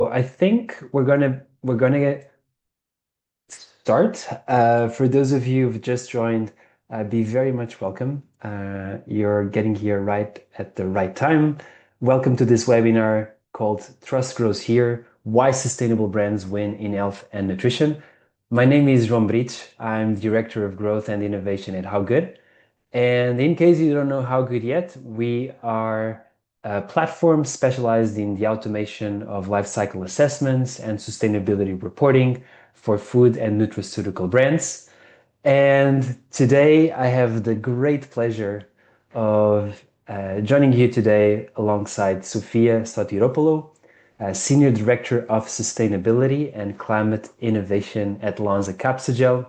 I think we're gonna get start. For those of you who've just joined, be very much welcome. You're getting here right at the right time. Welcome to this webinar called Trust Grows Here: Why Sustainable Brands Win in Health and Nutrition. My name is João Brito. I'm Director of Growth and Innovation at HowGood. And in case you don't know HowGood yet, we are a platform specialized in the automation of life cycle assessments and sustainability reporting for food and nutraceutical brands. And today I have the great pleasure of joining you today alongside Sofia Sotiropoulou, Senior Director of Sustainability and Climate Innovation at Lonza Capsugel,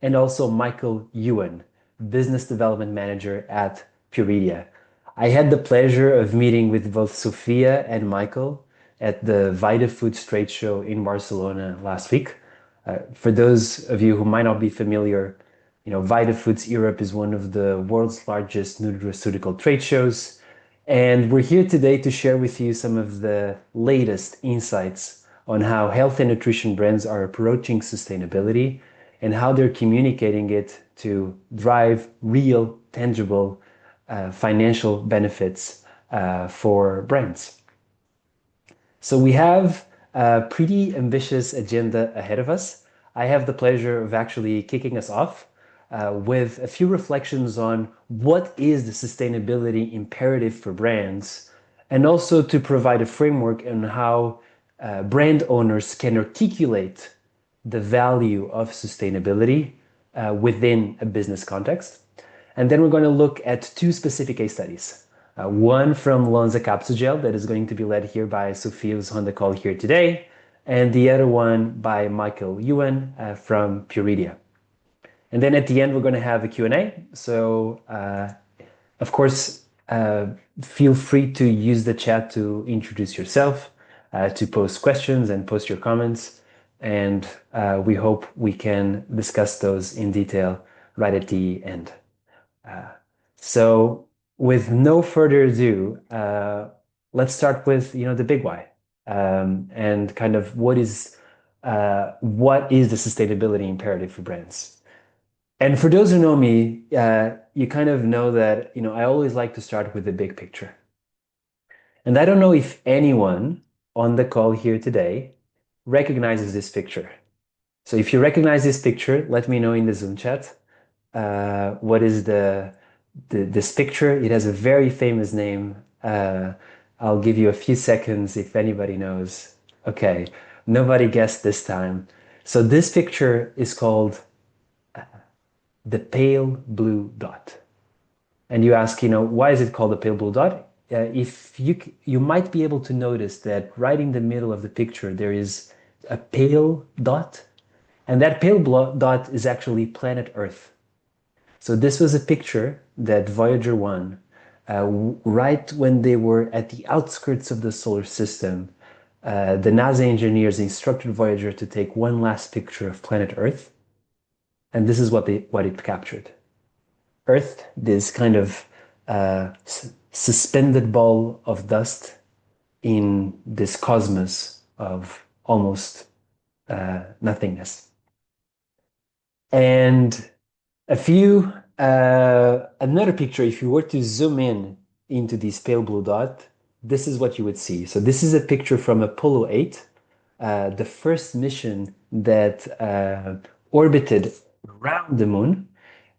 and also Michael Ewan, Business Development Manager at Puredia. I had the pleasure of meeting with both Sophia and Michael at the Vita Foods trade show in Barcelona last week. For those of you who might not be familiar, Vita Foods Europe is one of the world's largest nutraceutical trade shows. And we're here today to share with you some of the latest insights on how health and nutrition brands are approaching sustainability and how they're communicating it to drive real, tangible financial benefits for brands. So we have a pretty ambitious agenda ahead of us. I have the pleasure of actually kicking us off with a few reflections on what is the sustainability imperative for brands, and also to provide a framework on how brand owners can articulate the value of sustainability within a business context. And then we're going to look at two specific case studies. One from Lonza Capsugel that is going to be led here by Sophia, who's on the call here today, and the other one by Michael Ewan from Puredia. And then at the end, we're going to have a Q&A. So, of course, feel free to use the chat to introduce yourself, to post questions and post your comments. And we hope we can discuss those in detail right at the end. So with no further ado, let's start with the big why, and kind of what is the sustainability imperative for brands. And for those who know me, you kind of know that I always like to start with the big picture. And I don't know if anyone on the call here today recognizes this picture. So if you recognize this picture, let me know in the Zoom chat. What is this picture? It has a very famous name. I'll give you a few seconds if anybody knows. Okay, nobody guessed this time. So this picture is called the pale blue dot. And you ask, why is it called the pale blue dot? If you might be able to notice that right in the middle of the picture there is a pale dot, and that pale dot is actually planet Earth. So this was a picture that Voyager 1, right when they were at the outskirts of the solar system, the NASA engineers instructed Voyager to take one last picture of planet Earth. And this is what it captured. Earth, this kind of suspended ball of dust in this cosmos of almost nothingness. And another picture, if you were to zoom in into this pale blue dot, this is what you would see. So this is a picture from Apollo 8, the first mission that orbited around the moon.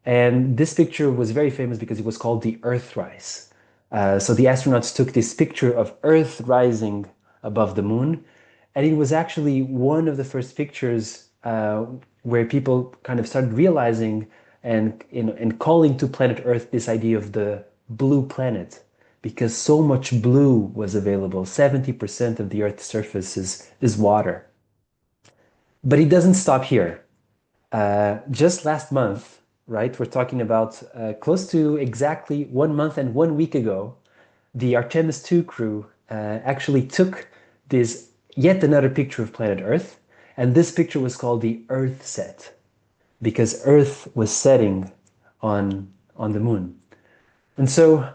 And this picture was very famous because it was called the Earthrise. So the astronauts took this picture of Earth rising above the moon, and it was actually one of the first pictures where people kind of started realizing and calling to planet Earth this idea of the blue planet, because so much blue was available. 70% of the Earth's surface is water. But it doesn't stop here. Just last month, right, we're talking about close to exactly 1 month and 1 week ago, the Artemis 2 crew actually took this yet another picture of planet Earth, and this picture was called the Earth set, because Earth was setting on the moon. And so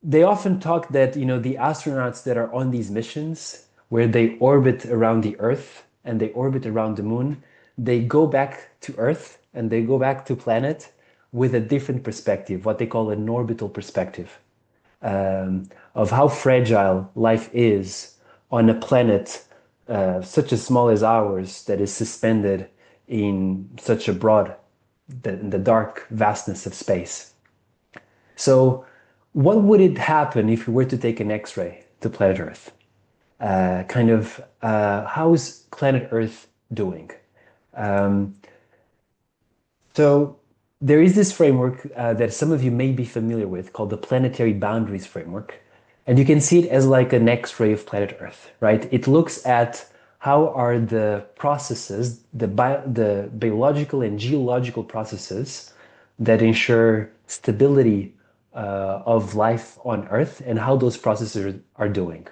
they often talk that, the astronauts that are on these missions where they orbit around the Earth and they orbit around the moon, they go back to Earth and they go back to planet with a different perspective, what they call an orbital perspective, of how fragile life is on a planet such as small as ours that is suspended in such a broad, the dark vastness of space. So, what would it happen if we were to take an X-ray to planet Earth? How's planet Earth doing? Um, so, there is this framework that some of you may be familiar with called the planetary boundaries framework. And you can see it as like an X-ray of planet Earth, right? It looks at how are the processes, the biological and geological processes that ensure stability of life on Earth and how those processes are doing.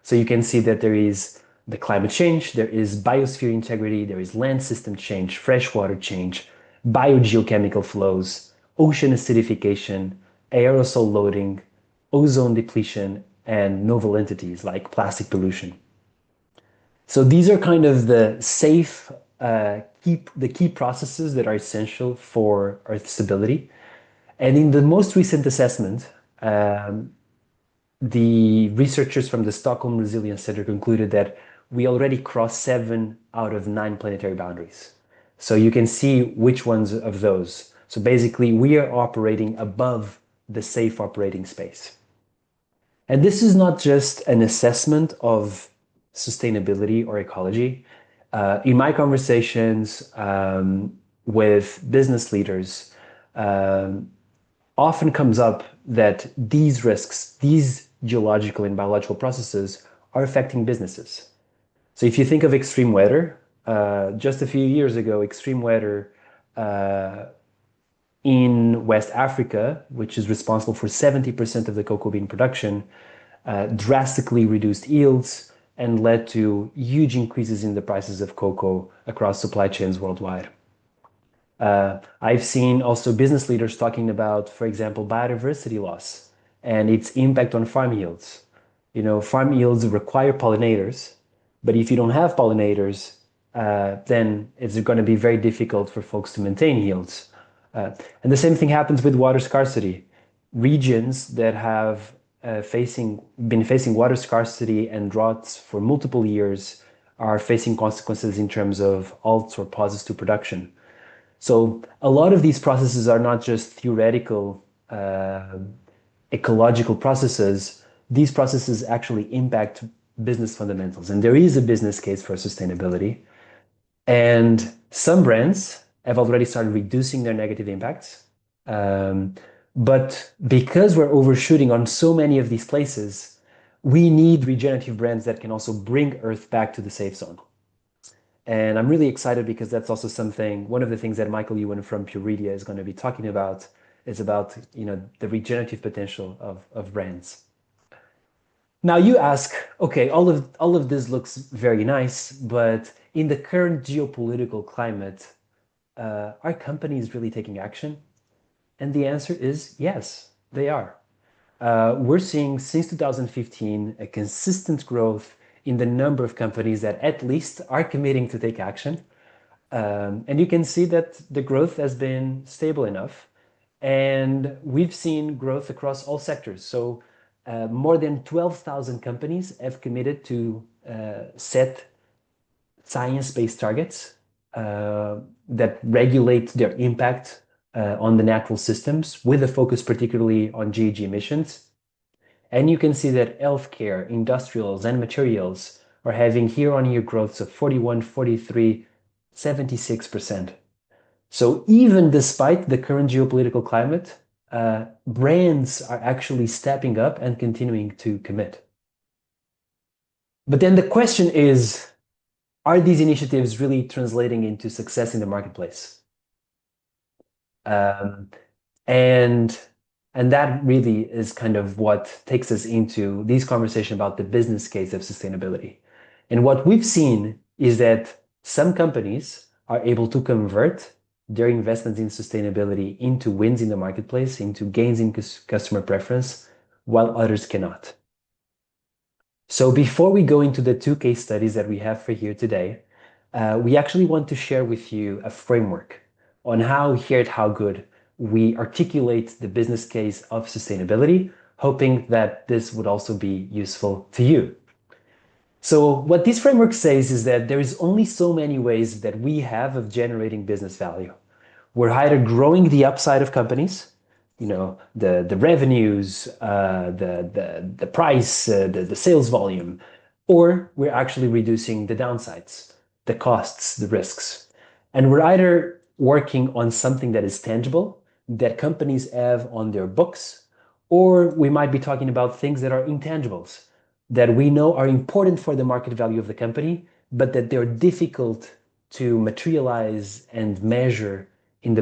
So you can see that there is the climate change, there is biosphere integrity, there is land system change, freshwater change, biogeochemical flows, ocean acidification, aerosol loading, ozone depletion, and novel entities like plastic pollution. So these are kind of the safe, the key processes that are essential for Earth stability. And in the most recent assessment, the researchers from the Stockholm Resilience Center concluded that we already crossed 7 out of 9 planetary boundaries. So you can see which ones of those. So basically, we are operating above the safe operating space. And this is not just an assessment of sustainability or ecology. In my conversations with business leaders, often comes up that these risks, these geological and biological processes are affecting businesses. So if you think of extreme weather, just a few years ago, extreme weather in West Africa, which is responsible for 70% of the cocoa bean production, drastically reduced yields and led to huge increases in the prices of cocoa across supply chains worldwide. I've seen also business leaders talking about, for example, biodiversity loss and its impact on farm yields. Farm yields require pollinators, but if you don't have pollinators, then it's going to be very difficult for folks to maintain yields. And the same thing happens with water scarcity. Regions that have been facing water scarcity and droughts for multiple years are facing consequences in terms of halts or pauses to production. So a lot of these processes are not just theoretical ecological processes. These processes actually impact business fundamentals. And there is a business case for sustainability. And some brands have already started reducing their negative impacts. But because we're overshooting on so many of these places, we need regenerative brands that can also bring Earth back to the safe zone. And I'm really excited because that's also one of the things that Michael Ewan from Puredia is going to be talking about is about, the regenerative potential of brands. Now you ask, okay, all of this looks very nice, but in the current geopolitical climate, are companies really taking action? And the answer is yes, they are. We're seeing since 2015 a consistent growth in the number of companies that at least are committing to take action. And you can see that the growth has been stable enough. And we've seen growth across all sectors. So more than 12,000 companies have committed to set science-based targets that regulate their impact on the natural systems, with a focus particularly on GHG emissions. And you can see that healthcare, industrials, and materials are having year-on-year growths of 41, 43, 76%. So even despite the current geopolitical climate, brands are actually stepping up and continuing to commit. But then the question is, are these initiatives really translating into success in the marketplace? And that really is kind of what takes us into these conversations about the business case of sustainability. And what we've seen is that some companies are able to convert their investments in sustainability into wins in the marketplace, into gains in customer preference, while others cannot. So before we go into the two case studies that we have for here today, we actually want to share with you a framework on how here at How Good we articulate the business case of sustainability, hoping that this would also be useful to you. So what this framework says is that there is only so many ways that we have of generating business value. We're either growing the upside of companies, the revenues, the price, the sales volume, or we're actually reducing the downsides, the costs, the risks. And we're either working on something that is tangible, that companies have on their books, or we might be talking about things that are intangibles, that we know are important for the market value of the company, but that they're difficult to materialize and measure in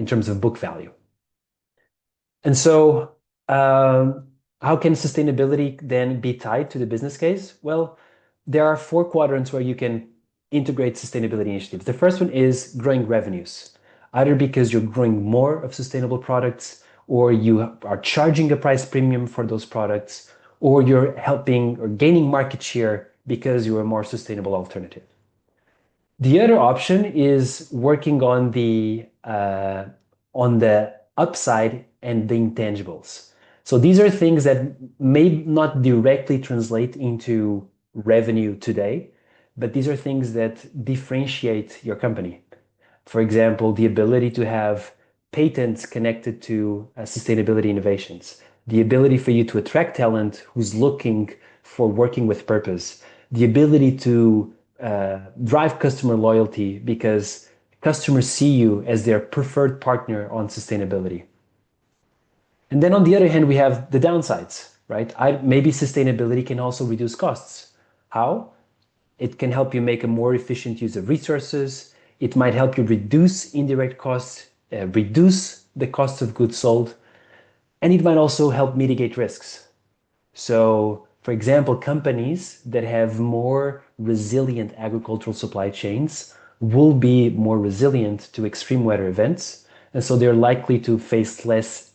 terms of book value. And so, how can sustainability then be tied to the business case? Well, there are four quadrants where you can integrate sustainability initiatives. The first one is growing revenues, either because you're growing more of sustainable products, or you are charging a price premium for those products, or you're helping or gaining market share because you're a more sustainable alternative. The other option is working on the upside and the intangibles. So these are things that may not directly translate into revenue today, but these are things that differentiate your company. For example, the ability to have patents connected to sustainability innovations, the ability for you to attract talent who's looking for working with purpose, the ability to drive customer loyalty because customers see you as their preferred partner on sustainability. And then on the other hand, we have the downsides, right? Maybe sustainability can also reduce costs. How? It can help you make a more efficient use of resources. It might help you reduce indirect costs, reduce the cost of goods sold, and it might also help mitigate risks. So, for example, companies that have more resilient agricultural supply chains will be more resilient to extreme weather events. And so they're likely to face less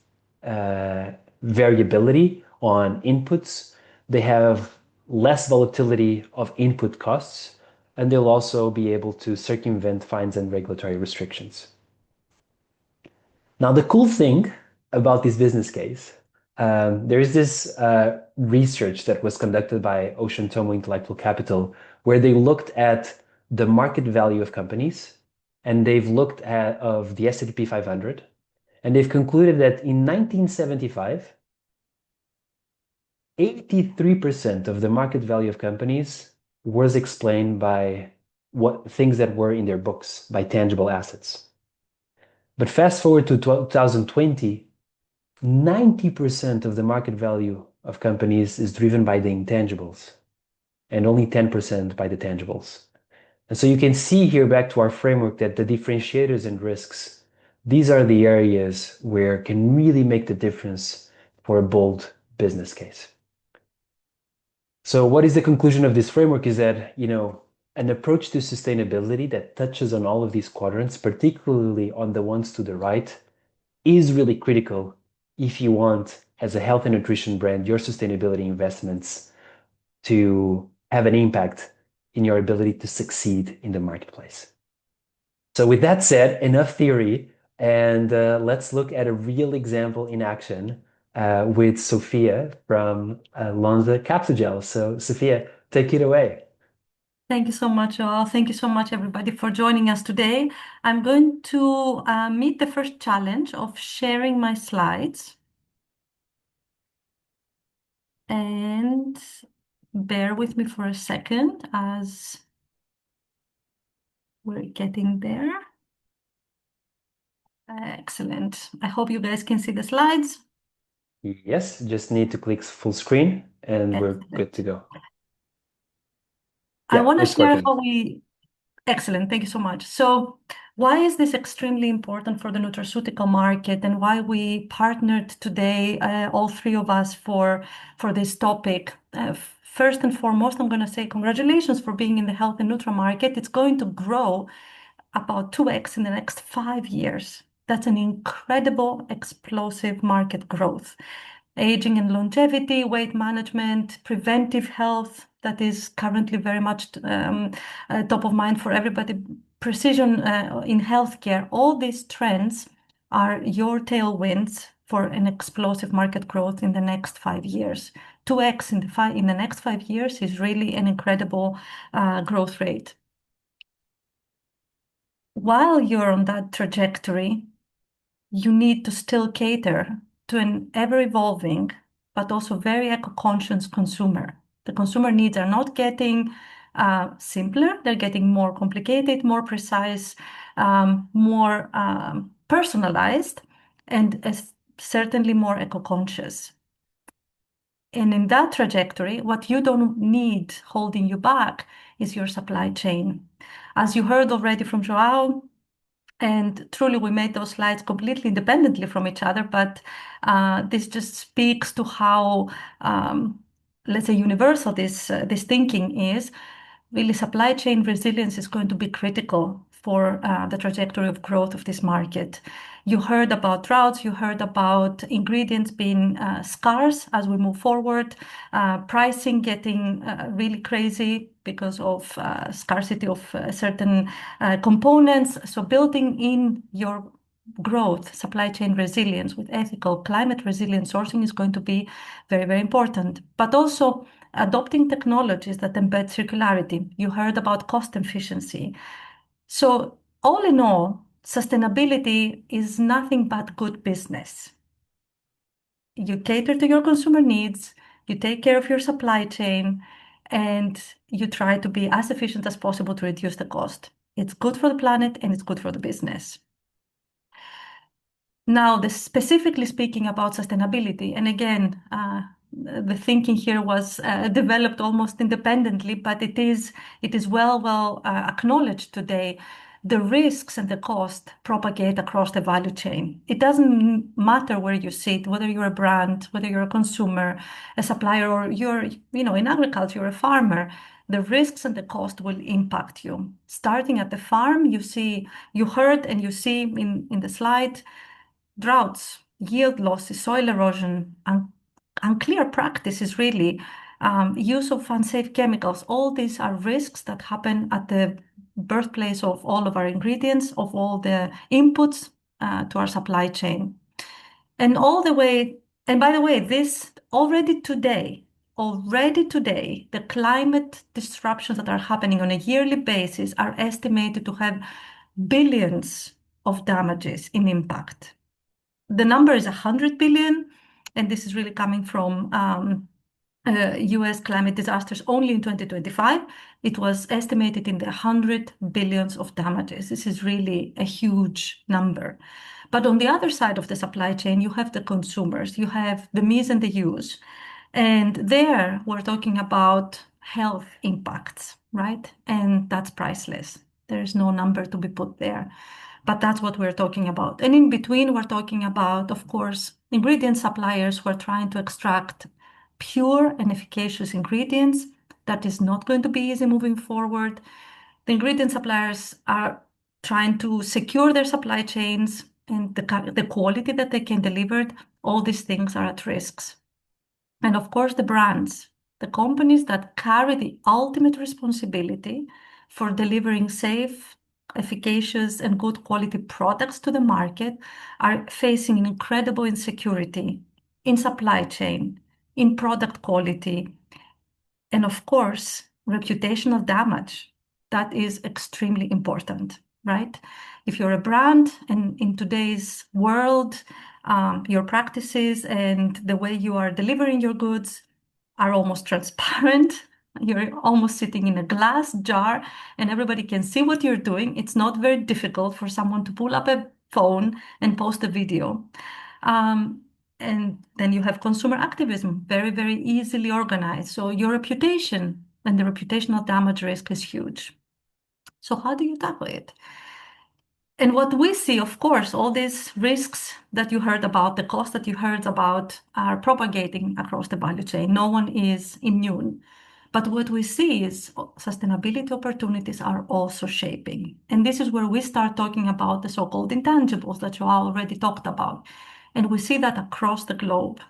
variability on inputs. They have less volatility of input costs, and they'll also be able to circumvent fines and regulatory restrictions. Now, the cool thing about this business case, there is this research that was conducted by Ocean Tomo Intellectual Capital, where they looked at the market value of companies, and they've looked at of the S&P 500, and they've concluded that in 1975, 83% of the market value of companies was explained by what things that were in their books, by tangible assets. But fast forward to 2020, 90% of the market value of companies is driven by the intangibles and only 10% by the tangibles. And so you can see here back to our framework that the differentiators and risks, these are the areas where it can really make the difference for a bold business case. So what is the conclusion of this framework is that, an approach to sustainability that touches on all of these quadrants, particularly on the ones to the right, is really critical if you want, as a health and nutrition brand, your sustainability investments to have an impact in your ability to succeed in the marketplace. So with that said, enough theory, and let's look at a real example in action with Sophia from Lonza Capsugel. So Sophia, take it away. Thank you so much, all. Thank you so much, everybody, for joining us today. I'm going to meet the first challenge of sharing my slides. And bear with me for a second as we're getting there. Excellent. I hope you guys can see the slides. Yes, just need to click full screen and we're good to go. I Yeah, want to it's share working. how we... Excellent. Thank you so much. So why is this extremely important for the nutraceutical market and why we partnered today, all three of us, for this topic? First and foremost, I'm going to say congratulations for being in the health and nutra market. It's going to grow about 2x in the next 5 years. That's an incredible, explosive market growth. aging and longevity, weight management, preventive health, that is currently very much top of mind for everybody, precision in healthcare. All these trends are your tailwinds for an explosive market growth in the next 5 years. 2x in the next 5 years is really an incredible growth rate. While you're on that trajectory, you need to still cater to an ever-evolving, but also very eco-conscious consumer. The consumer needs are not getting simpler, they're getting more complicated, more precise, more personalized, and certainly more eco-conscious. And in that trajectory, what you don't need holding you back is your supply chain. As you heard already from Joao, and truly, we made those slides completely independently from each other, but this just speaks to how, let's say, universal this thinking is. Really, supply chain resilience is going to be critical for the trajectory of growth of this market. You heard about droughts, you heard about ingredients being scarce as we move forward, pricing getting really crazy because of scarcity of certain components. So building in your growth, supply chain resilience with ethical, climate resilient sourcing is going to be very, very important. But also adopting technologies that embed circularity. You heard about cost efficiency. So all in all, sustainability is nothing but good business. You cater to your consumer needs, you take care of your supply chain, and you try to be as efficient as possible to reduce the cost. It's good for the planet and it's good for the business. Now, specifically speaking about sustainability, and again, the thinking here was developed almost independently, but it is well acknowledged today. The risks and the cost propagate across the value chain. It doesn't matter where you sit, whether you're a brand, whether you're a consumer, a supplier, or you're, in agriculture, you're a farmer. The risks and the cost will impact you. Starting at the farm, you heard and you see in the slide, droughts, yield losses, soil erosion, unclear practices really, use of unsafe chemicals. All these are risks that happen at the birthplace of all of our ingredients, of all the inputs to our supply chain. And by the way, this already today, the climate disruptions that are happening on a yearly basis are estimated to have billions of damages in impact. The number is 100 billion, and this is really coming from US climate disasters only in 2025. It was estimated in the 100 billions of damages. This is really a huge number. But on the other side of the supply chain, you have the consumers, you have the me's and the you's. And there we're talking about health impacts, right? And that's priceless. There's no number to be put there. But that's what we're talking about. And in between, we're talking about, of course, ingredient suppliers who are trying to extract pure and efficacious ingredients. That is not going to be easy moving forward. The ingredient suppliers are trying to secure their supply chains and the quality that they can deliver. All these things are at risks. And of course, the brands, the companies that carry the ultimate responsibility for delivering safe, efficacious, and good quality products to the market are facing an incredible insecurity in supply chain, in product quality, and of course, reputational damage. That is extremely important, right? If you're a brand and in today's world, your practices and the way you are delivering your goods are almost transparent. You're almost sitting in a glass jar and everybody can see what you're doing. It's not very difficult for someone to pull up a phone and post a video. And then you have consumer activism, very, very easily organized. So your reputation and the reputational damage risk is huge. So how do you tackle it? And what we see, of course, all these risks that you heard about, the cost that you heard about, are propagating across the value chain. No one is immune. But what we see is sustainability opportunities are also shaping. And this is where we start talking about the so-called intangibles that Joao already talked about. And we see that across the globe.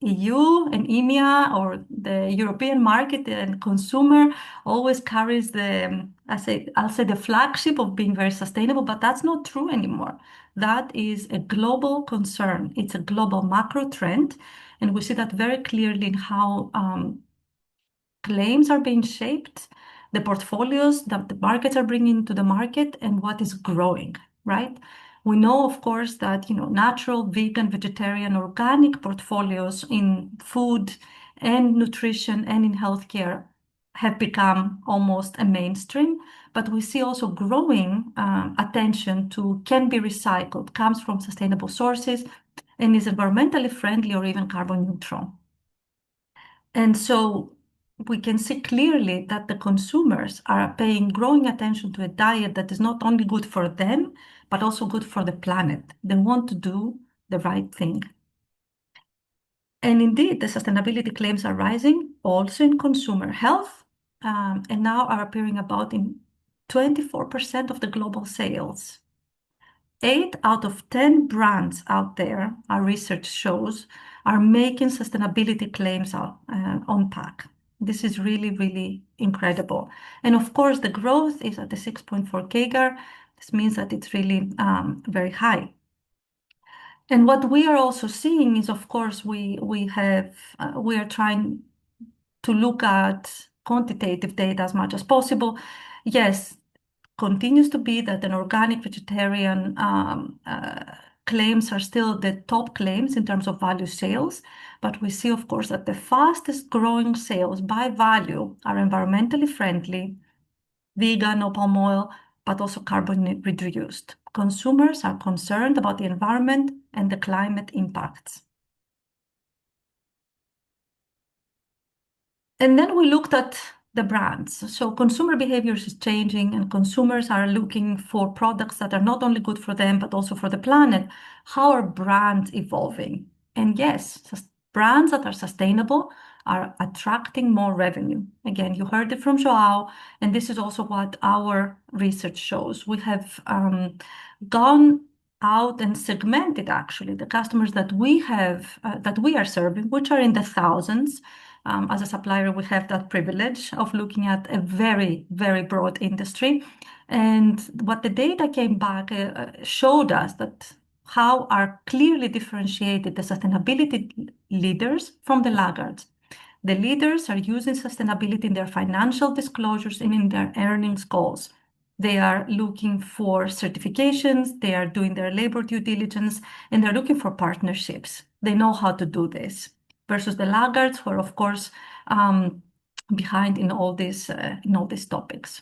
EU and EMEA or the European market and consumer always carries I'll say the flagship of being very sustainable, but that's not true anymore. That is a global concern. It's a global macro trend, and we see that very clearly in how claims are being shaped, the portfolios that the markets are bringing to the market, and what is growing, right? We know, of course, that natural, vegan, vegetarian, organic portfolios in food and nutrition and in healthcare have become almost a mainstream, but we see also growing attention to can be recycled, comes from sustainable sources, and is environmentally friendly or even carbon neutral. And so we can see clearly that the consumers are paying growing attention to a diet that is not only good for them, but also good for the planet. They want to do the right thing. And indeed, the sustainability claims are rising also in consumer health, and now are appearing about in 24% of the global sales. 8 out of 10 brands out there, our research shows, are making sustainability claims on pack. This is really, really incredible. And of course, the growth is at the 6.4 CAGR. This means that it's really very high. And what we are also seeing is, of course, we are trying to look at quantitative data as much as possible. Yes, continues to be that an organic vegetarian claims are still the top claims in terms of value sales. But we see, of course, that the fastest growing sales by value are environmentally friendly, vegan, no palm oil, but also carbon reduced. Consumers are concerned about the environment and the climate impacts. And then we looked at the brands. So consumer behaviors is changing, and consumers are looking for products that are not only good for them, but also for the planet. How are brands evolving? And yes, brands that are sustainable are attracting more revenue. Again, you heard it from Joao, and this is also what our research shows. We have gone out and segmented actually the customers that we have, that we are serving, which are in the thousands. As a supplier, we have that privilege of looking at a very, very broad industry. And what the data came back showed us that how are clearly differentiated the sustainability leaders from the laggards. The leaders are using sustainability in their financial disclosures and in their earnings goals. They are looking for certifications, they are doing their labor due diligence, and they're looking for partnerships. They know how to do this versus the laggards who are, of course, behind in all these topics.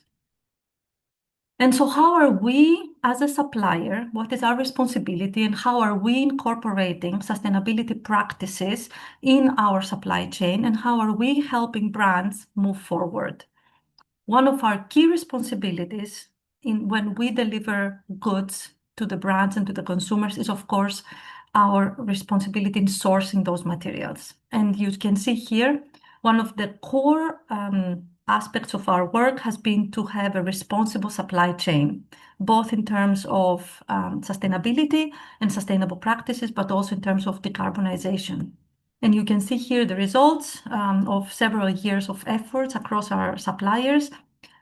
And so how are we as a supplier, what is our responsibility, and how are we incorporating sustainability practices in our supply chain, and how are we helping brands move forward? One of our key responsibilities when we deliver goods to the brands and to the consumers is, of course, our responsibility in sourcing those materials. And you can see here, one of the core aspects of our work has been to have a responsible supply chain, both in terms of sustainability and sustainable practices, but also in terms of decarbonization. And you can see here the results of several years of efforts across our suppliers.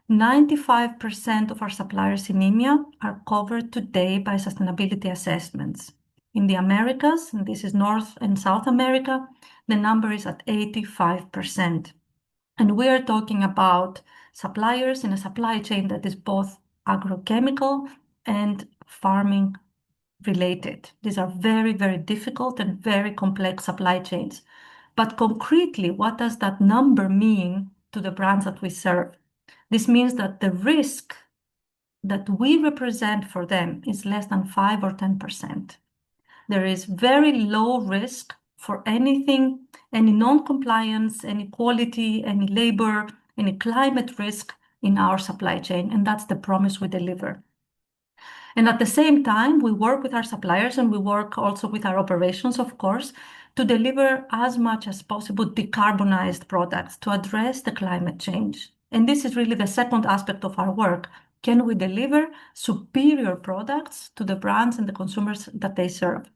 95% of our suppliers in EMEA are covered today by sustainability assessments. In the Americas, and this is North and South America, the number is at 85%. And we are talking about suppliers in a supply chain that is both agrochemical and farming related. These are very, very difficult and very complex supply chains. But concretely, what does that number mean to the brands that we serve? This means that the risk that we represent for them is less than 5 or 10%. There is very low risk for anything, any non-compliance, any quality, any labor, any climate risk in our supply chain. And that's the promise we deliver. And at the same time, we work with our suppliers and we work also with our operations, of course, to deliver as much as possible decarbonized products to address the climate change. And this is really the second aspect of our work. Can we deliver superior products to the brands and the consumers that they serve?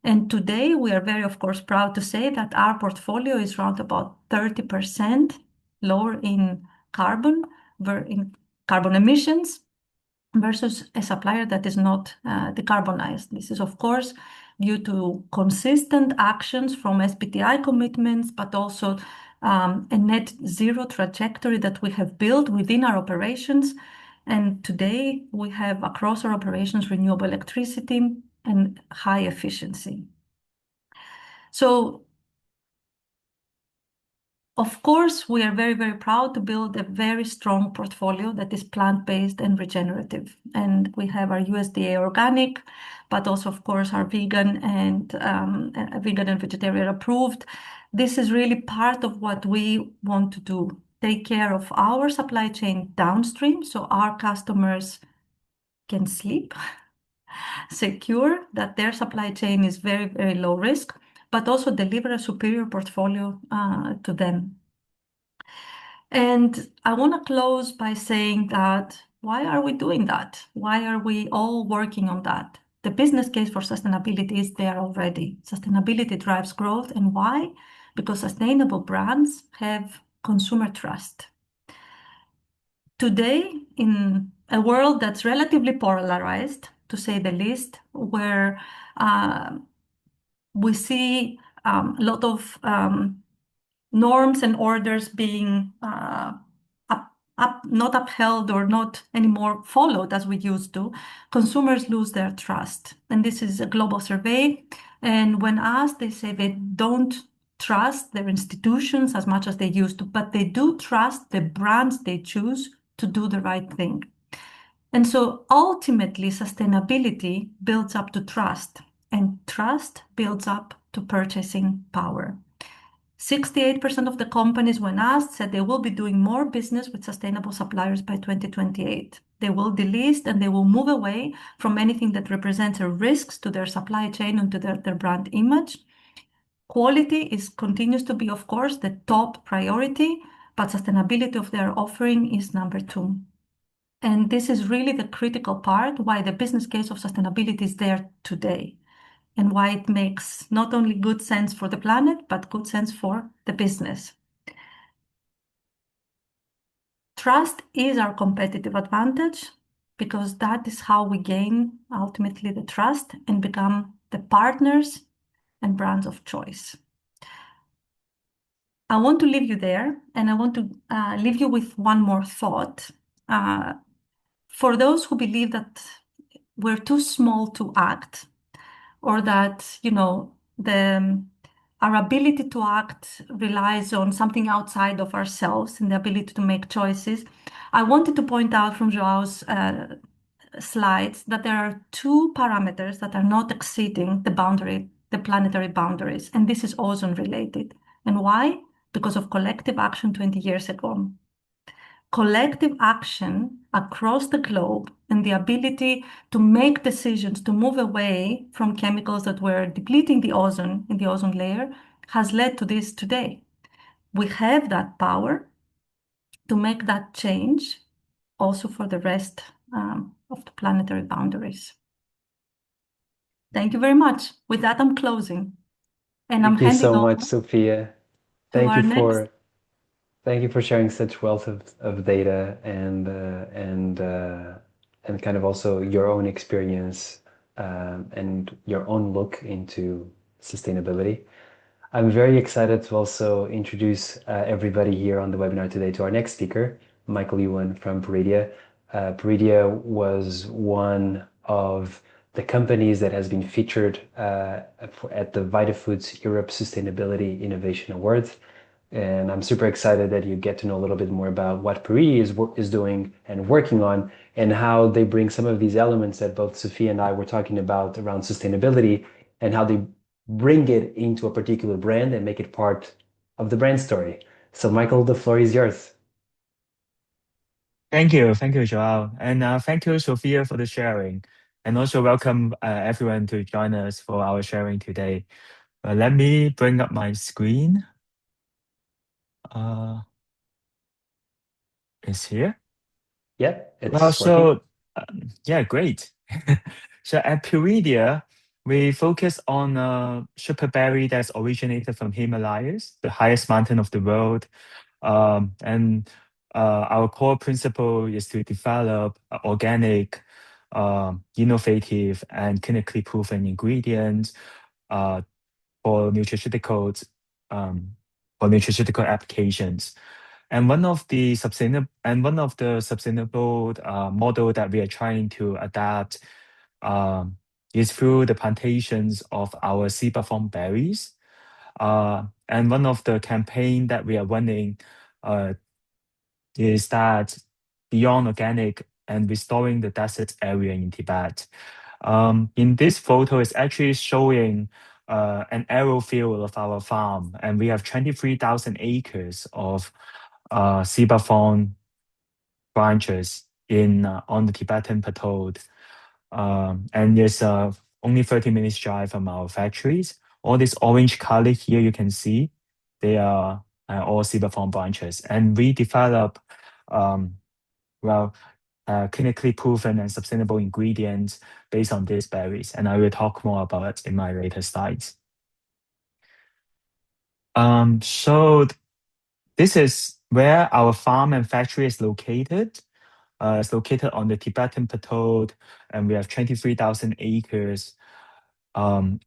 And today we are very, of course, proud to say that our portfolio is around about 30% lower in carbon, in carbon emissions versus a supplier that is not decarbonized. This is, of course, due to consistent actions from SBTi commitments, but also a net zero trajectory that we have built within our operations. And today we have across our operations renewable electricity and high efficiency. So of course, we are very, very proud to build a very strong portfolio that is plant-based and regenerative. And we have our USDA organic, but also, of course, our vegan and vegetarian approved. This is really part of what we want to do, take care of our supply chain downstream so our customers can sleep, secure that their supply chain is very, very low risk, but also deliver a superior portfolio to them. And I want to close by saying that why are we doing that? Why are we all working on that? The business case for sustainability is there already. Sustainability drives growth. And why? Because sustainable brands have consumer trust. Today, in a world that's relatively polarized, to say the least, where we see a lot of norms and orders being not upheld or not anymore followed as we used to, consumers lose their trust. And this is a global survey. And when asked, they say they don't trust their institutions as much as they used to, but they do trust the brands they choose to do the right thing. And so ultimately, sustainability builds up to trust, and trust builds up to purchasing power. 68% of the companies, when asked, said they will be doing more business with sustainable suppliers by 2028. They will delist and they will move away from anything that represents a risk to their supply chain and to their brand image. Quality continues to be, of course, the top priority, but sustainability of their offering is number two. And this is really the critical part why the business case of sustainability is there today, and why it makes not only good sense for the planet, but good sense for the business. Trust is our competitive advantage because that is how we gain ultimately the trust and become the partners and brands of choice. I want to leave you there, and I want to leave you with one more thought. For those who believe that we're too small to act, or that, our ability to act relies on something outside of ourselves and the ability to make choices, I wanted to point out from Joao's slides that there are two parameters that are not exceeding the planetary boundaries, and this is ozone related. And why? Because of collective action 20 years ago. Collective action across the globe and the ability to make decisions to move away from chemicals that were depleting the ozone in the ozone layer has led to this today. We have that power to make that change also for the rest of the planetary boundaries. Thank you very much. With that, I'm closing and I'm Thank you handing so much, over Sophia. to Thank our you next. for Thank you for sharing such wealth of data and kind of also your own experience and your own look into sustainability. I'm very excited to also introduce everybody here on the webinar today to our next speaker, Michael Ewan from Puredia. Puredia was one of the companies that has been featured at the VitaFoods Europe Sustainability Innovation Awards. And I'm super excited that you get to know a little bit more about what Puredia is doing and working on, and how they bring some of these elements that both Sophia and I were talking about around sustainability, and how they bring it into a particular brand and make it part of the brand story. So, Michael, the floor is yours. Thank you, Joao, and thank you, Sophia, for the sharing, and also welcome everyone to join us for our sharing today. Let me bring up my screen. Uh, is here? Yep, Well, it's working. so yeah, great. So at Puredia, We focus on sugarberry that's originated from Himalayas, the highest mountain of the world. And our core principle is to develop organic, innovative, and clinically proven ingredients uh, for nutraceuticals, for nutraceutical applications. And one of the sustainable model that we are trying to adapt um, is through the plantations of our seed-form berries. And one of the campaign that we are running is that beyond organic and restoring the desert area in Tibet. In this photo, it's actually showing an aerial field of our farm, and we have 23,000 acres of seed-form branches on the Tibetan plateau. And it's only 30 minutes drive from our factories. All this orange color here you can see, they are all seed-form branches. And we develop, clinically proven and sustainable ingredients based on these berries. And I will talk more about it in my later slides. So this is where our farm and factory is located. It's located on the Tibetan plateau, and we have 23,000 acres. And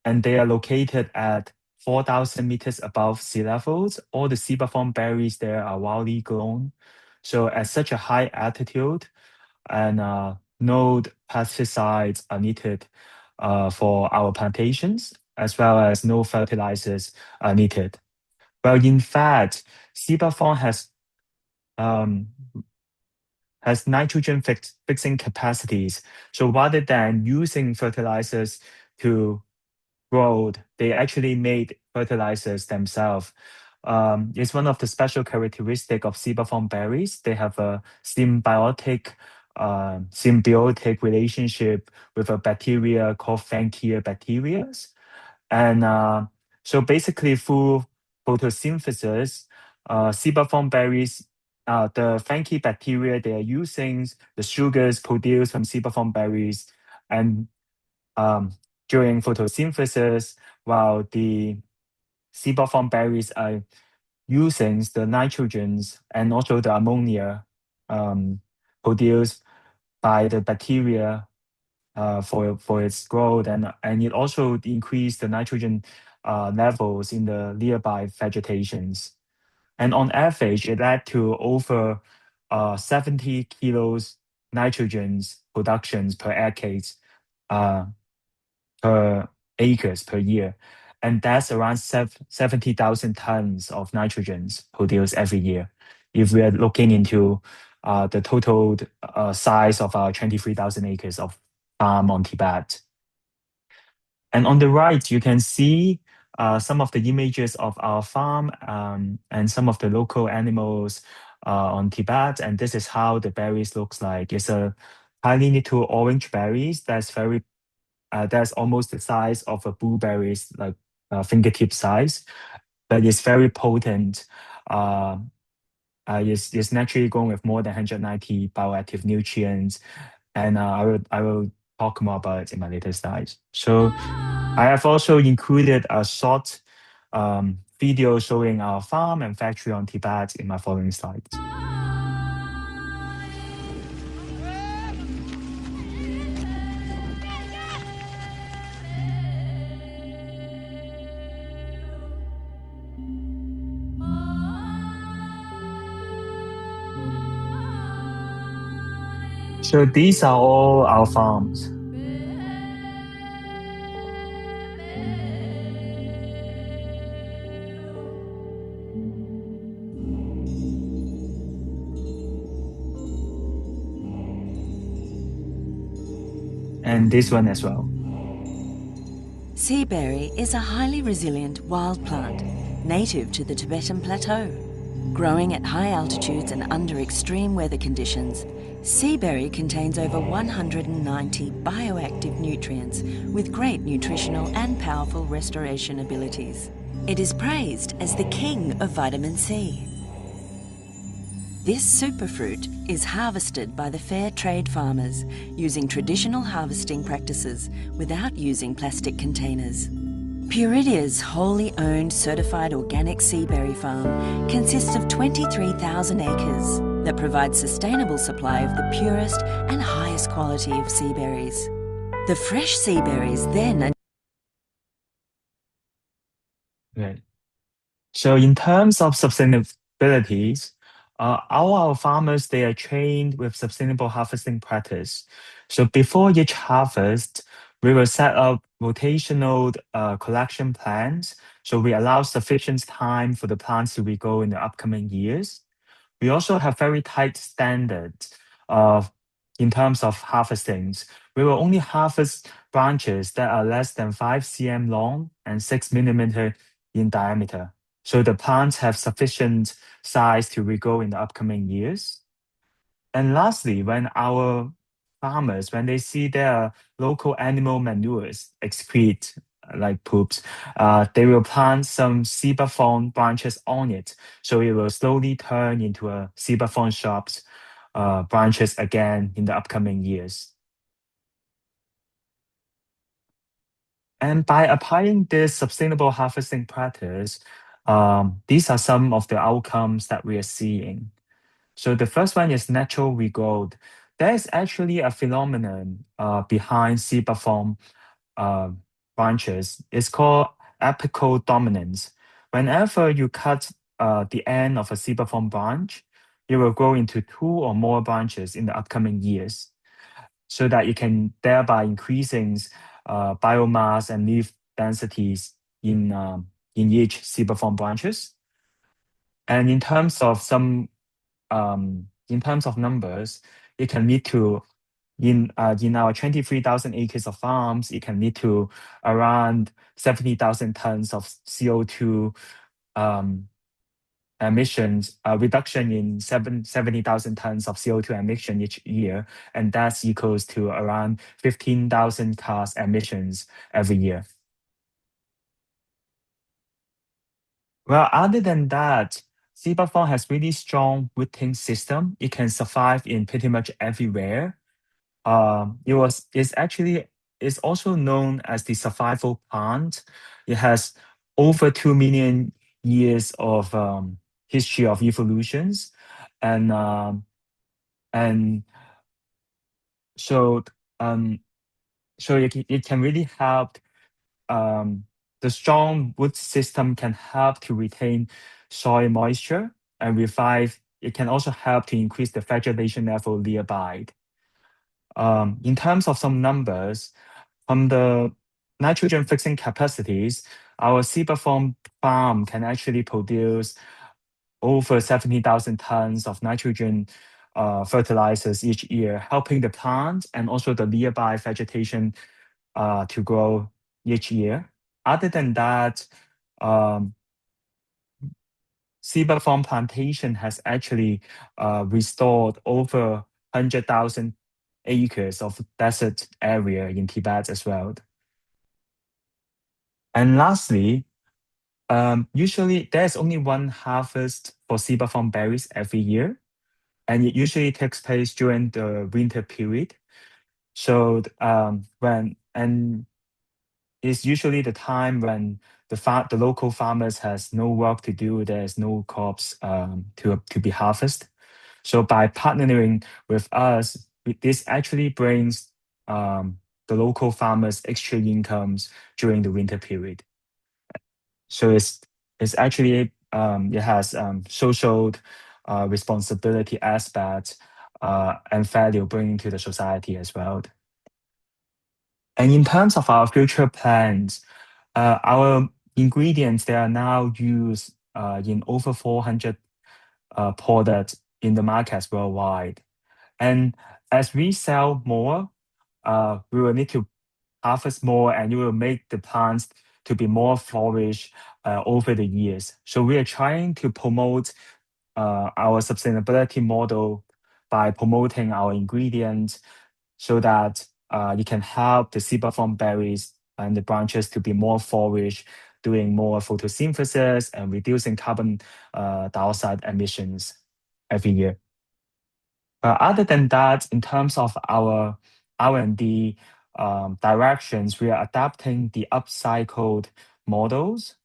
they are located at 4,000 meters above sea levels. All the seed-form berries there are wildly grown. So at such a high altitude, and no pesticides are needed for our plantations, as well as no fertilizers are needed. Well, in fact, seed-form has nitrogen fixing capacities. So rather than using fertilizers to grow, they actually made fertilizers themselves. It's one of the special characteristics of seed-form berries. They have a symbiotic relationship with a bacteria called Frankia bacteria. And so basically through photosynthesis, seed-form berries, the funky bacteria, they are using the sugars produced from seed-form berries, and during photosynthesis, while the seed-form berries are using the nitrogens and also the ammonia produced by the bacteria for its growth, and it also increased the nitrogen levels in the nearby vegetations. And on average, it led to over 70 kilos nitrogens productions per acres per acres per year. And that's around 70,000 tons of nitrogens produced every year. If we are looking into the total size of our 23,000 acres of farm on Tibet. And on the right, you can see some of the images of our farm and some of the local animals on Tibet. And this is how the berries looks like. It's a tiny little orange berries that's almost the size of a blueberries, like fingertip size, but it's very potent. It's naturally grown with more than 190 bioactive nutrients, and I will talk more about it in my later slides. So I have also included a short video showing our farm and factory on Tibet in my following slides. So these are all our farms. And this one as well. Seaberry is a highly resilient wild plant, native to the Tibetan Plateau. Growing at high altitudes and under extreme weather conditions, seaberry contains over 190 bioactive nutrients with great nutritional and powerful restoration abilities. It is praised as the king of vitamin C. This superfruit is harvested by the fair trade farmers using traditional harvesting practices without using plastic containers. Puredia's wholly owned certified organic sea berry farm consists of 23,000 acres that provide sustainable supply of the purest and highest quality of sea berries. The fresh sea berries then are Right. So in terms of sustainability, all our farmers, they are trained with sustainable harvesting practice. So before each harvest, we will set up rotational collection plans. So we allow sufficient time for the plants to regrow in the upcoming years. We also have very tight standards in terms of harvestings. We will only harvest branches that are less than 5 cm long and 6 millimeter in diameter. So the plants have sufficient size to regrow in the upcoming years. And lastly, when our farmers, when they see their local animal manures excrete like poops, they will plant some seabathorn branches on it. So it will slowly turn into a seabathorn shops branches again in the upcoming years. And by applying this sustainable harvesting practice, these are some of the outcomes that we are seeing. So the first one is natural regrowth. There is actually a phenomenon behind seabathorn branches. It's called apical dominance. Whenever you cut the end of a seabathorn branch, it will grow into 2 or more branches in the upcoming years, so that you can thereby increasing biomass and leaf densities in each seabathorn branches. And in terms of numbers, it can lead to in our 23,000 acres of farms, it can lead to around 70,000 tons of CO2 emissions, reduction in 70,000 tons of CO2 emission each year, and that's equals to around 15,000 cars emissions every year. Well, other than that, seabathorn has really strong rooting system. It can survive in pretty much everywhere. It's also known as the survival plant. It has over 2 million years of history of evolutions, and and so it can really help. The strong root system can help to retain soil moisture and revive. It can also help to increase the vegetation level nearby. In terms of some numbers, from the nitrogen fixing capacities, our seabathorn farm can actually produce over 70,000 tons of nitrogen fertilizers each year, helping the plant and also the nearby vegetation to grow each year. Other than that, seabathorn plantation has actually restored over 100,000 acres of desert area in Tibet as well. And lastly, usually there's only one harvest for seabathorn berries every year, and it usually takes place during the winter period. So it's usually the time when the local farmers has no work to do. There's no crops to be harvested. So by partnering with us, this actually brings the local farmers extra incomes during the winter period. So it's actually it has social responsibility aspects and value bringing to the society as well. And in terms of our future plans, our ingredients, they are now used in over 400 products in the markets worldwide. And as we sell more, we will need to harvest more, and we will make the plants to be more flourish over the years. So we are trying to promote our sustainability model by promoting our ingredients so that you can help the seabathorn berries and the branches to be more flourish, doing more photosynthesis and reducing carbon dioxide emissions. every year. But other than that, in terms of our R&D directions, we are adapting the upcycled models.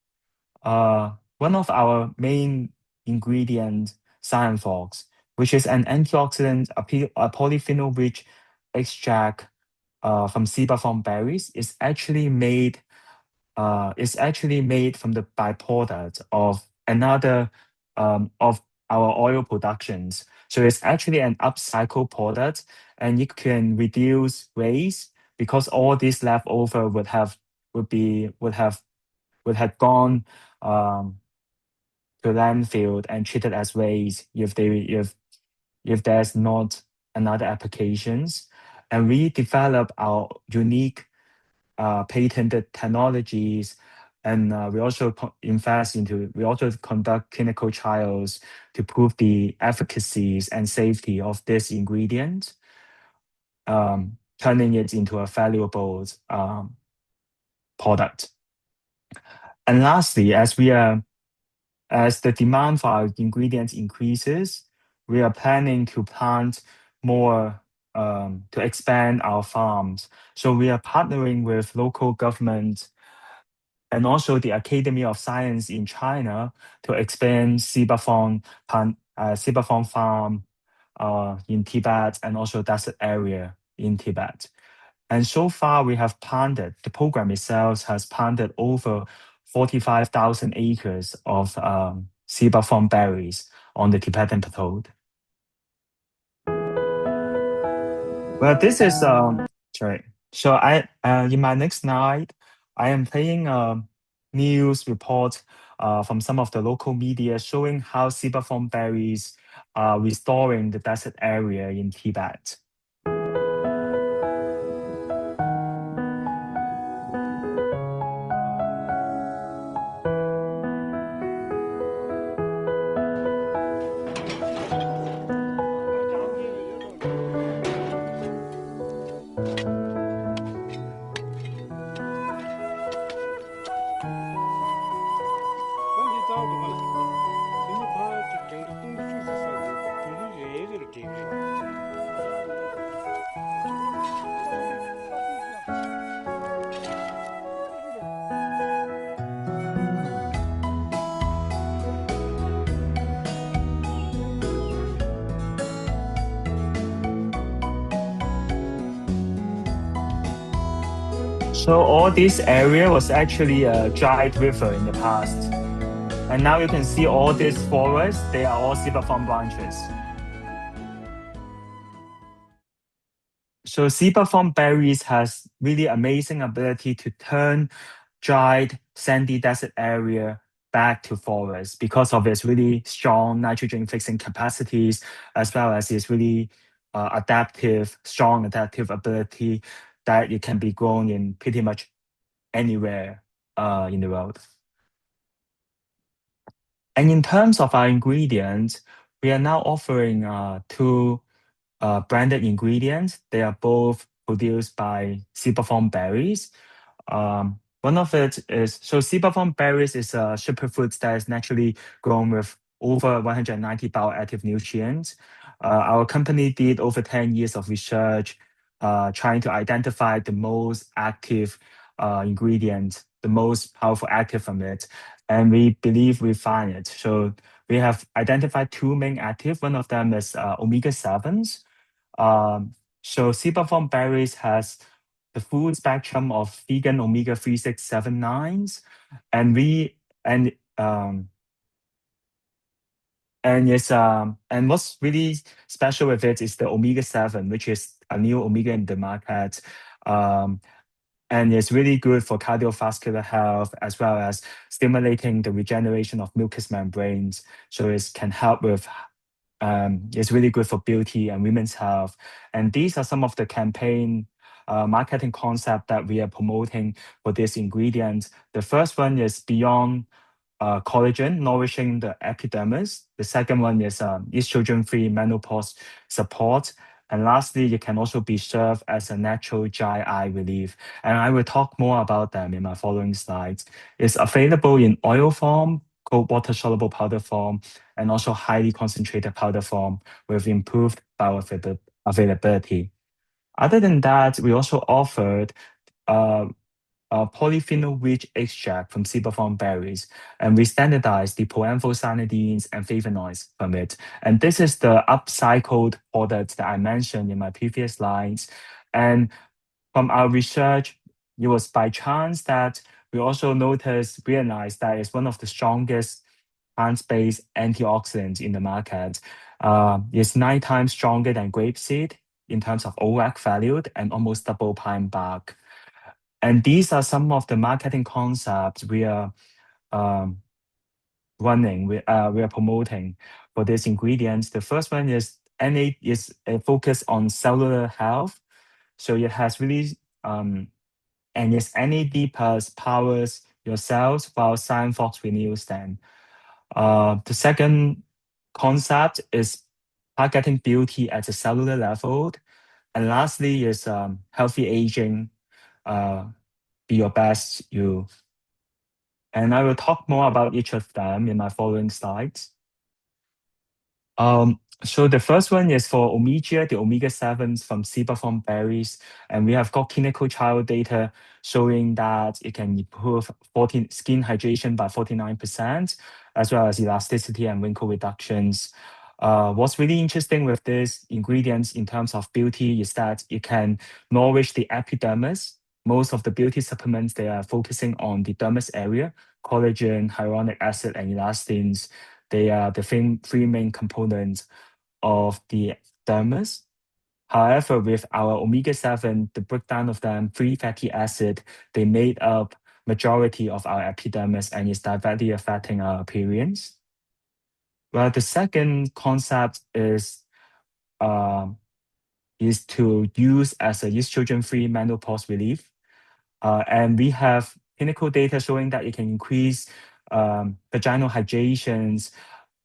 One of our main ingredient, Cyanfox, which is an antioxidant, a polyphenol-rich extract from sebaceous berries, is actually made from the byproduct of another of our oil productions. So it's actually an upcycled product, and it can reduce waste because all this leftover would have gone to landfill and treated as waste if there's not another applications. And we develop our unique patented technologies, and we also conduct clinical trials to prove the efficacies and safety of this ingredient, turning it into a valuable product. And lastly, as the demand for our ingredients increases, we are planning to plant more to expand our farms. So we are partnering with local government and also the Academy of Science in China to expand sebaceous farm in Tibet and also desert area in Tibet. And so far, the program itself has planted over 45,000 acres of sebaceous berries on the Tibetan Plateau. Well, this is sorry. So in my next slide, I am playing a news report from some of the local media showing how sebaceous berries are restoring the desert area in Tibet. So all this area was actually a dried river in the past. And now you can see all these forests, they are all sebaceous branches. So sebaceous berries has really amazing ability to turn dried sandy desert area back to forest because of its really strong nitrogen fixing capacities, as well as its really strong adaptive ability that it can be grown in pretty much anywhere in the world. And in terms of our ingredients, we are now offering two branded ingredients. They are both produced by sebaceous berries. One of it is, so sebaceous berries is a superfood that is naturally grown with over 190 bioactive nutrients. Our company did over 10 years of research trying to identify the most active ingredient, the most powerful active from it. And we believe we find it. So we have identified two main active. One of them is omega-7s. So sebaceous berries has the full spectrum of vegan omega-3, 6, 7, 9s. And what's really special with it is the omega-7, which is a new omega in the market. And it's really good for cardiovascular health as well as stimulating the regeneration of mucous membranes. So it can help with, it's really good for beauty and women's health. And these are some of the campaign marketing concept that we are promoting for this ingredient. The first one is beyond collagen, nourishing the epidermis. The second one is estrogen-free menopause support. And lastly, it can also be served as a natural dry eye relief. And I will talk more about them in my following slides. It's available in oil form, cold water-soluble powder form, and also highly concentrated powder form with improved bioavailability. Other than that, we also offered uh, a polyphenol-rich extract from sebaceous berries, and we standardized the proanthocyanidins and flavonoids from it. And this is the upcycled product that I mentioned in my previous slides. And from our research, it was by chance that we also realized that it's one of the strongest plant-based antioxidants in the market. It's 9 times stronger than grapeseed in terms of ORAC value and almost double pine bark. And these are some of the marketing concepts we are um, running, we are promoting for these ingredients. The first one is a focus on cellular health. So it has really and its NAD plus powers your cells while Fox renews them. The second concept is targeting beauty at the cellular level. And lastly is healthy aging, be your best you. And I will talk more about each of them in my following slides. So the first one is for omega, the omega-7s from sebaceous berries, and we have got clinical trial data showing that it can improve skin hydration by 49%, as well as elasticity and wrinkle reductions. What's really interesting with these ingredients in terms of beauty is that it can nourish the epidermis. Most of the beauty supplements, they are focusing on the dermis area, collagen, hyaluronic acid, and elastins. They are the three main components of the dermis. However, with our omega-7, the breakdown of them, free fatty acid, they made up majority of our epidermis and is directly affecting our appearance. Well, the second concept is to use as a estrogen-free menopause relief. And we have clinical data showing that it can increase vaginal hydrations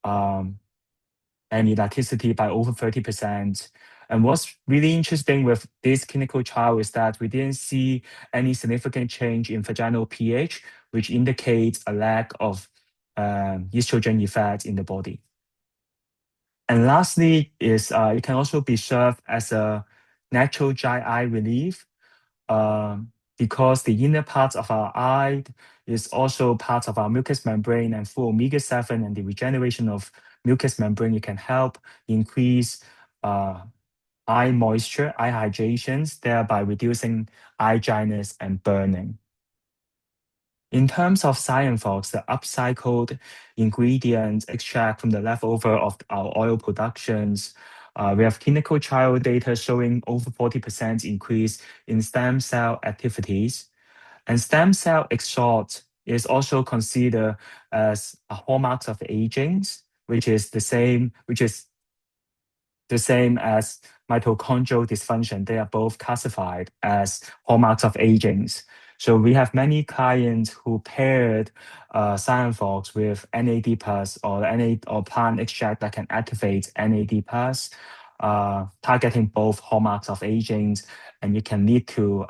and elasticity by over 30%. And what's really interesting with this clinical trial is that we didn't see any significant change in vaginal pH, which indicates a lack of estrogen effect in the body. And lastly is it can also be served as a natural dry eye relief because the inner part of our eye is also part of our mucous membrane, and through omega-7 and the regeneration of mucous membrane, it can help increase eye moisture, eye hydrations, thereby reducing eye dryness and burning. In terms of Fox, the upcycled ingredients extract from the leftover of our oil productions, we have clinical trial data showing over 40% increase in stem cell activities. And stem cell exhaust is also considered as a hallmark of aging, which is the same as mitochondrial dysfunction. They are both classified as hallmarks of aging. So we have many clients who paired Fox with NAD plus or plant extract that can activate NAD plus, targeting both hallmarks of aging, and it can lead to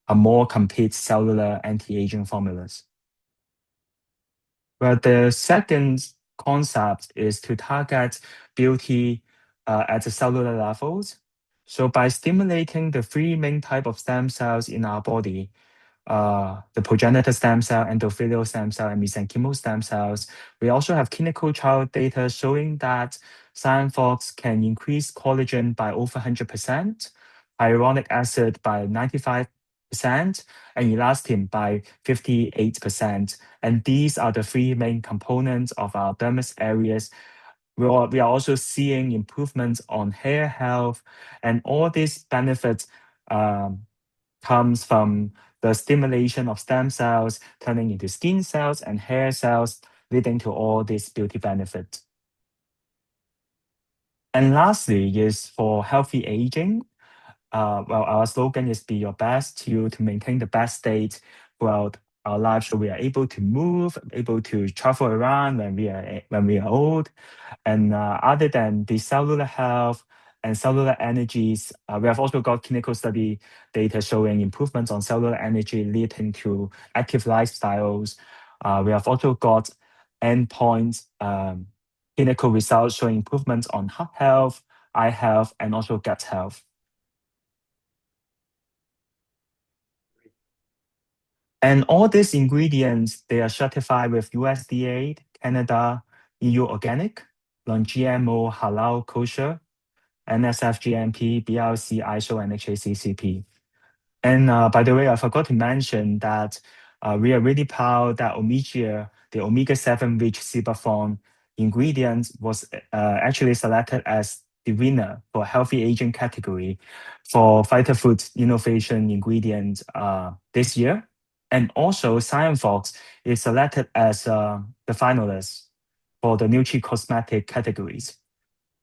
a more complete cellular anti-aging formulas. But the second concept is to target beauty at the cellular levels. So by stimulating the three main type of stem cells in our body, the progenitor stem cell, endothelial stem cell, and mesenchymal stem cells, we also have clinical trial data showing that Fox can increase collagen by over 100%, hyaluronic acid by 95%, and elastin by 58%. And these are the three main components of our dermis areas. We are also seeing improvements on hair health, and all these benefits comes from the stimulation of stem cells turning into skin cells and hair cells, leading to all these beauty benefits. And lastly is for healthy aging. Our slogan is "Be your best" to maintain the best state throughout our lives, so we are able to move, able to travel around when we are old. And other than the cellular health and cellular energies. We have also got clinical study data showing improvements on cellular energy leading to active lifestyles. We have also got endpoints, clinical results showing improvements on heart health, eye health, and also gut health. And all these ingredients, they are certified with USDA, Canada, EU Organic, non-GMO, halal, kosher, NSF, GMP, BRC, ISO, and HACCP. And by the way, I forgot to mention that we are really proud that Omega, the omega-7 rich seabathon ingredient, was actually selected as the winner for healthy aging category for Vitafood Innovation Ingredient this year. And also, Scienfox is selected as the finalist for the Nutri-Cosmetic categories.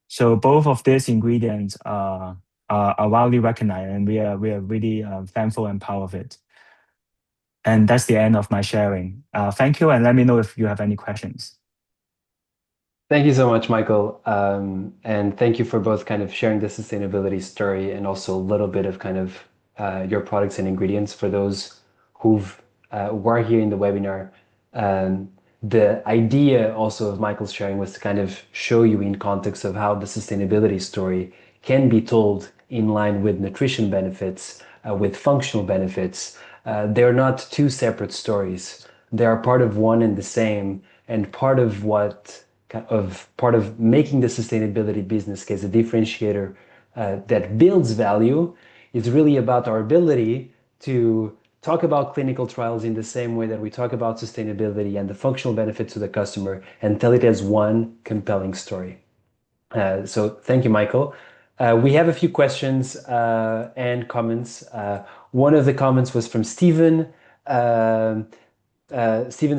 So both of these ingredients are widely recognized, and we are really thankful and proud of it. And that's the end of my sharing. Thank you, and let me know if you have any questions. Thank you so much, Michael. And thank you for both kind of sharing the sustainability story and also a little bit of kind of your products and ingredients for those who are here in the webinar. The idea also of Michael's sharing was to kind of show you in context of how the sustainability story can be told in line with nutrition benefits, with functional benefits. They're not two separate stories. They are part of one and the same, and part of making the sustainability business case a differentiator that builds value is really about our ability to talk about clinical trials in the same way that we talk about sustainability and the functional benefits to the customer and tell it as one compelling story. So thank you, Michael. We have a few questions and comments. One of the comments was from Stephen. Stephen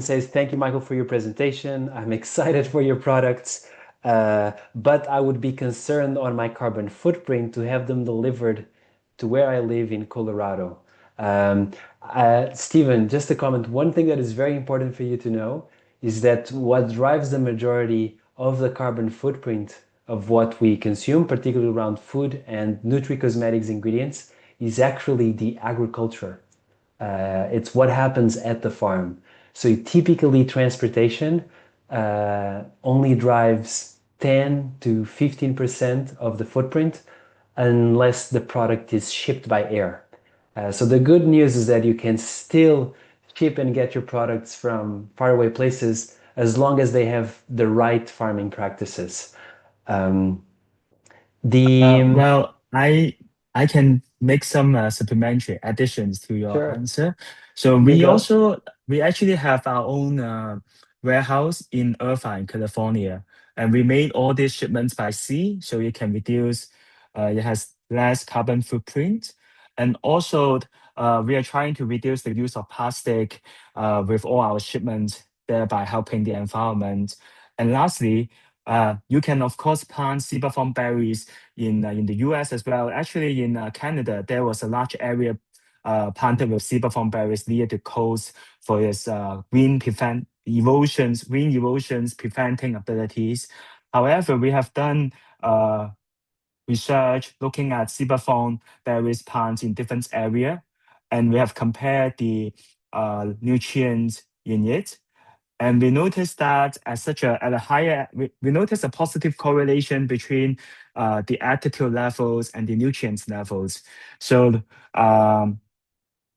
says, thank you, Michael, for your presentation. I'm excited for your products, but I would be concerned on my carbon footprint to have them delivered to where I live in Colorado. Stephen, just a comment. One thing that is very important for you to know is that what drives the majority of the carbon footprint of what we consume, particularly around food and nutri-cosmetics ingredients, is actually the agriculture. It's what happens at the farm. So typically transportation only drives 10 to 15% of the footprint unless the product is shipped by air. So the good news is that you can still ship and get your products from faraway places as long as they have the right farming practices. Well, I can make some supplementary additions to your Sure. answer. So You go. we actually have our own warehouse in Irvine, California, and we made all these shipments by sea, so it can reduce. It has less carbon footprint, and also we are trying to reduce the use of plastic with all our shipments, thereby helping the environment. And lastly, you can of course plant seabathon berries in the US as well. Actually, in Canada, there was a large area planted with seabathon berries near the coast for its wind erosions preventing abilities. However, we have done research looking at seabathon berries plants in different area, and we have compared the nutrients in it. And we noticed that we noticed a positive correlation between the altitude levels and the nutrients levels. So,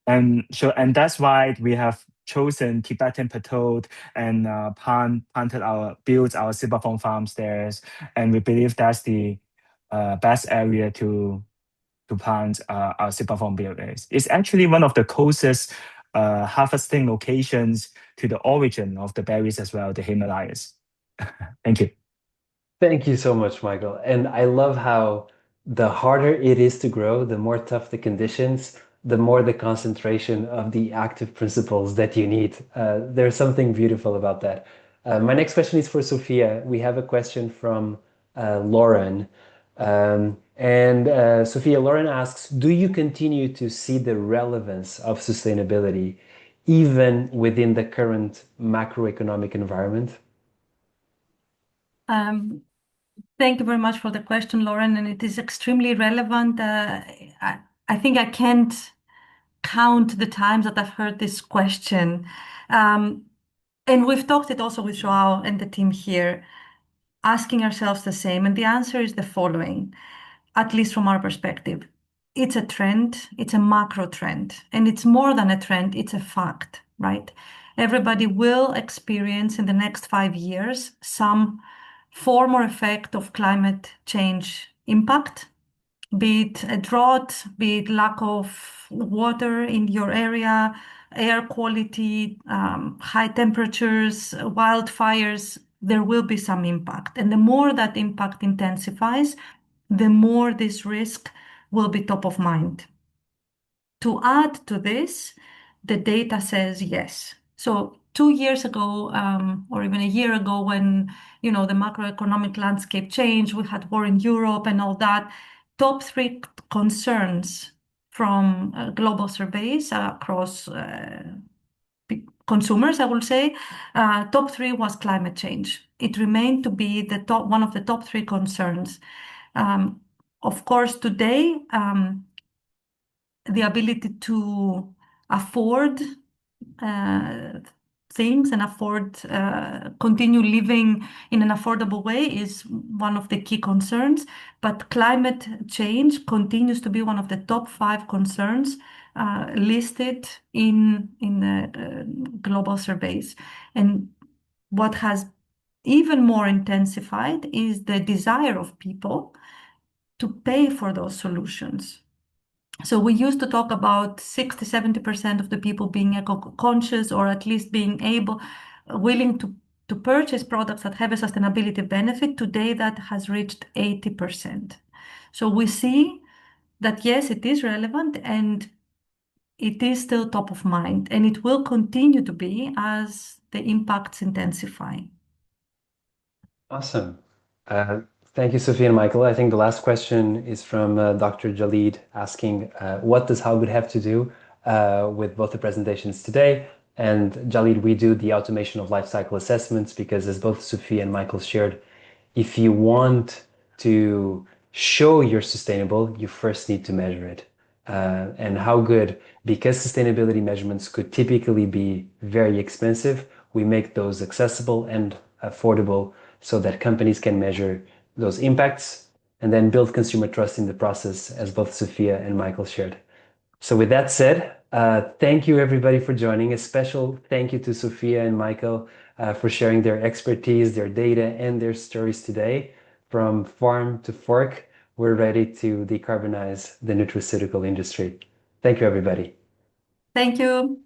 and that's why we have chosen Tibetan Plateau and built our seabathon farms there. And we believe that's the best area to plant our seabathon berries. It's actually one of the closest harvesting locations to the origin of the berries as well, the Himalayas. Thank you. Thank you so much, Michael. And I love how the harder it is to grow, the more tough the conditions, the more the concentration of the active principles that you need. There's something beautiful about that. My next question is for Sophia. We have a question from Lauren. Sophia, Lauren asks, do you continue to see the relevance of sustainability even within the current macroeconomic environment? Thank you very much for the question, Lauren, and it is extremely relevant. I think I can't count the times that I've heard this question. And we've talked it also with Joao and the team here, asking ourselves the same. And the answer is the following, at least from our perspective. It's a trend, it's a macro trend, and it's more than a trend, it's a fact, right? Everybody will experience in the next 5 years some form or effect of climate change impact, be it a drought, be it lack of water in your area, air quality, high temperatures, wildfires, there will be some impact. And the more that impact intensifies, the more this risk will be top of mind. To add to this, the data says yes. So 2 years ago, or even a year ago, when the macroeconomic landscape changed, we had war in Europe and all that. Top three concerns from global surveys across consumers, I will say, top three was climate change. It remained to be one of the top three concerns. Of course, today, the ability to afford things and continue living in an affordable way is one of the key concerns. But climate change continues to be one of the top 5 concerns listed in the global surveys. And what has even more intensified is the desire of people to pay for those solutions. So we used to talk about 60-70% of the people being eco-conscious, or at least being willing to purchase products that have a sustainability benefit. Today, that has reached 80%. So we see that, yes, it is relevant and it is still top of mind, and it will continue to be as the impacts intensify. Awesome. Thank you, Sophia and Michael. I think the last question is from Dr. Jalid asking, what does HowGood have to do with both the presentations today? And Jalid, we do the automation of life cycle assessments because, as both Sophia and Michael shared, if you want to show you're sustainable, you first need to measure it. And HowGood, because sustainability measurements could typically be very expensive, we make those accessible and affordable so that companies can measure those impacts and then build consumer trust in the process, as both Sophia and Michael shared. So with that said, thank you everybody for joining. A special thank you to Sophia and Michael for sharing their expertise, their data, and their stories today. From farm to fork, we're ready to decarbonize the nutraceutical industry. Thank you, everybody. Thank you.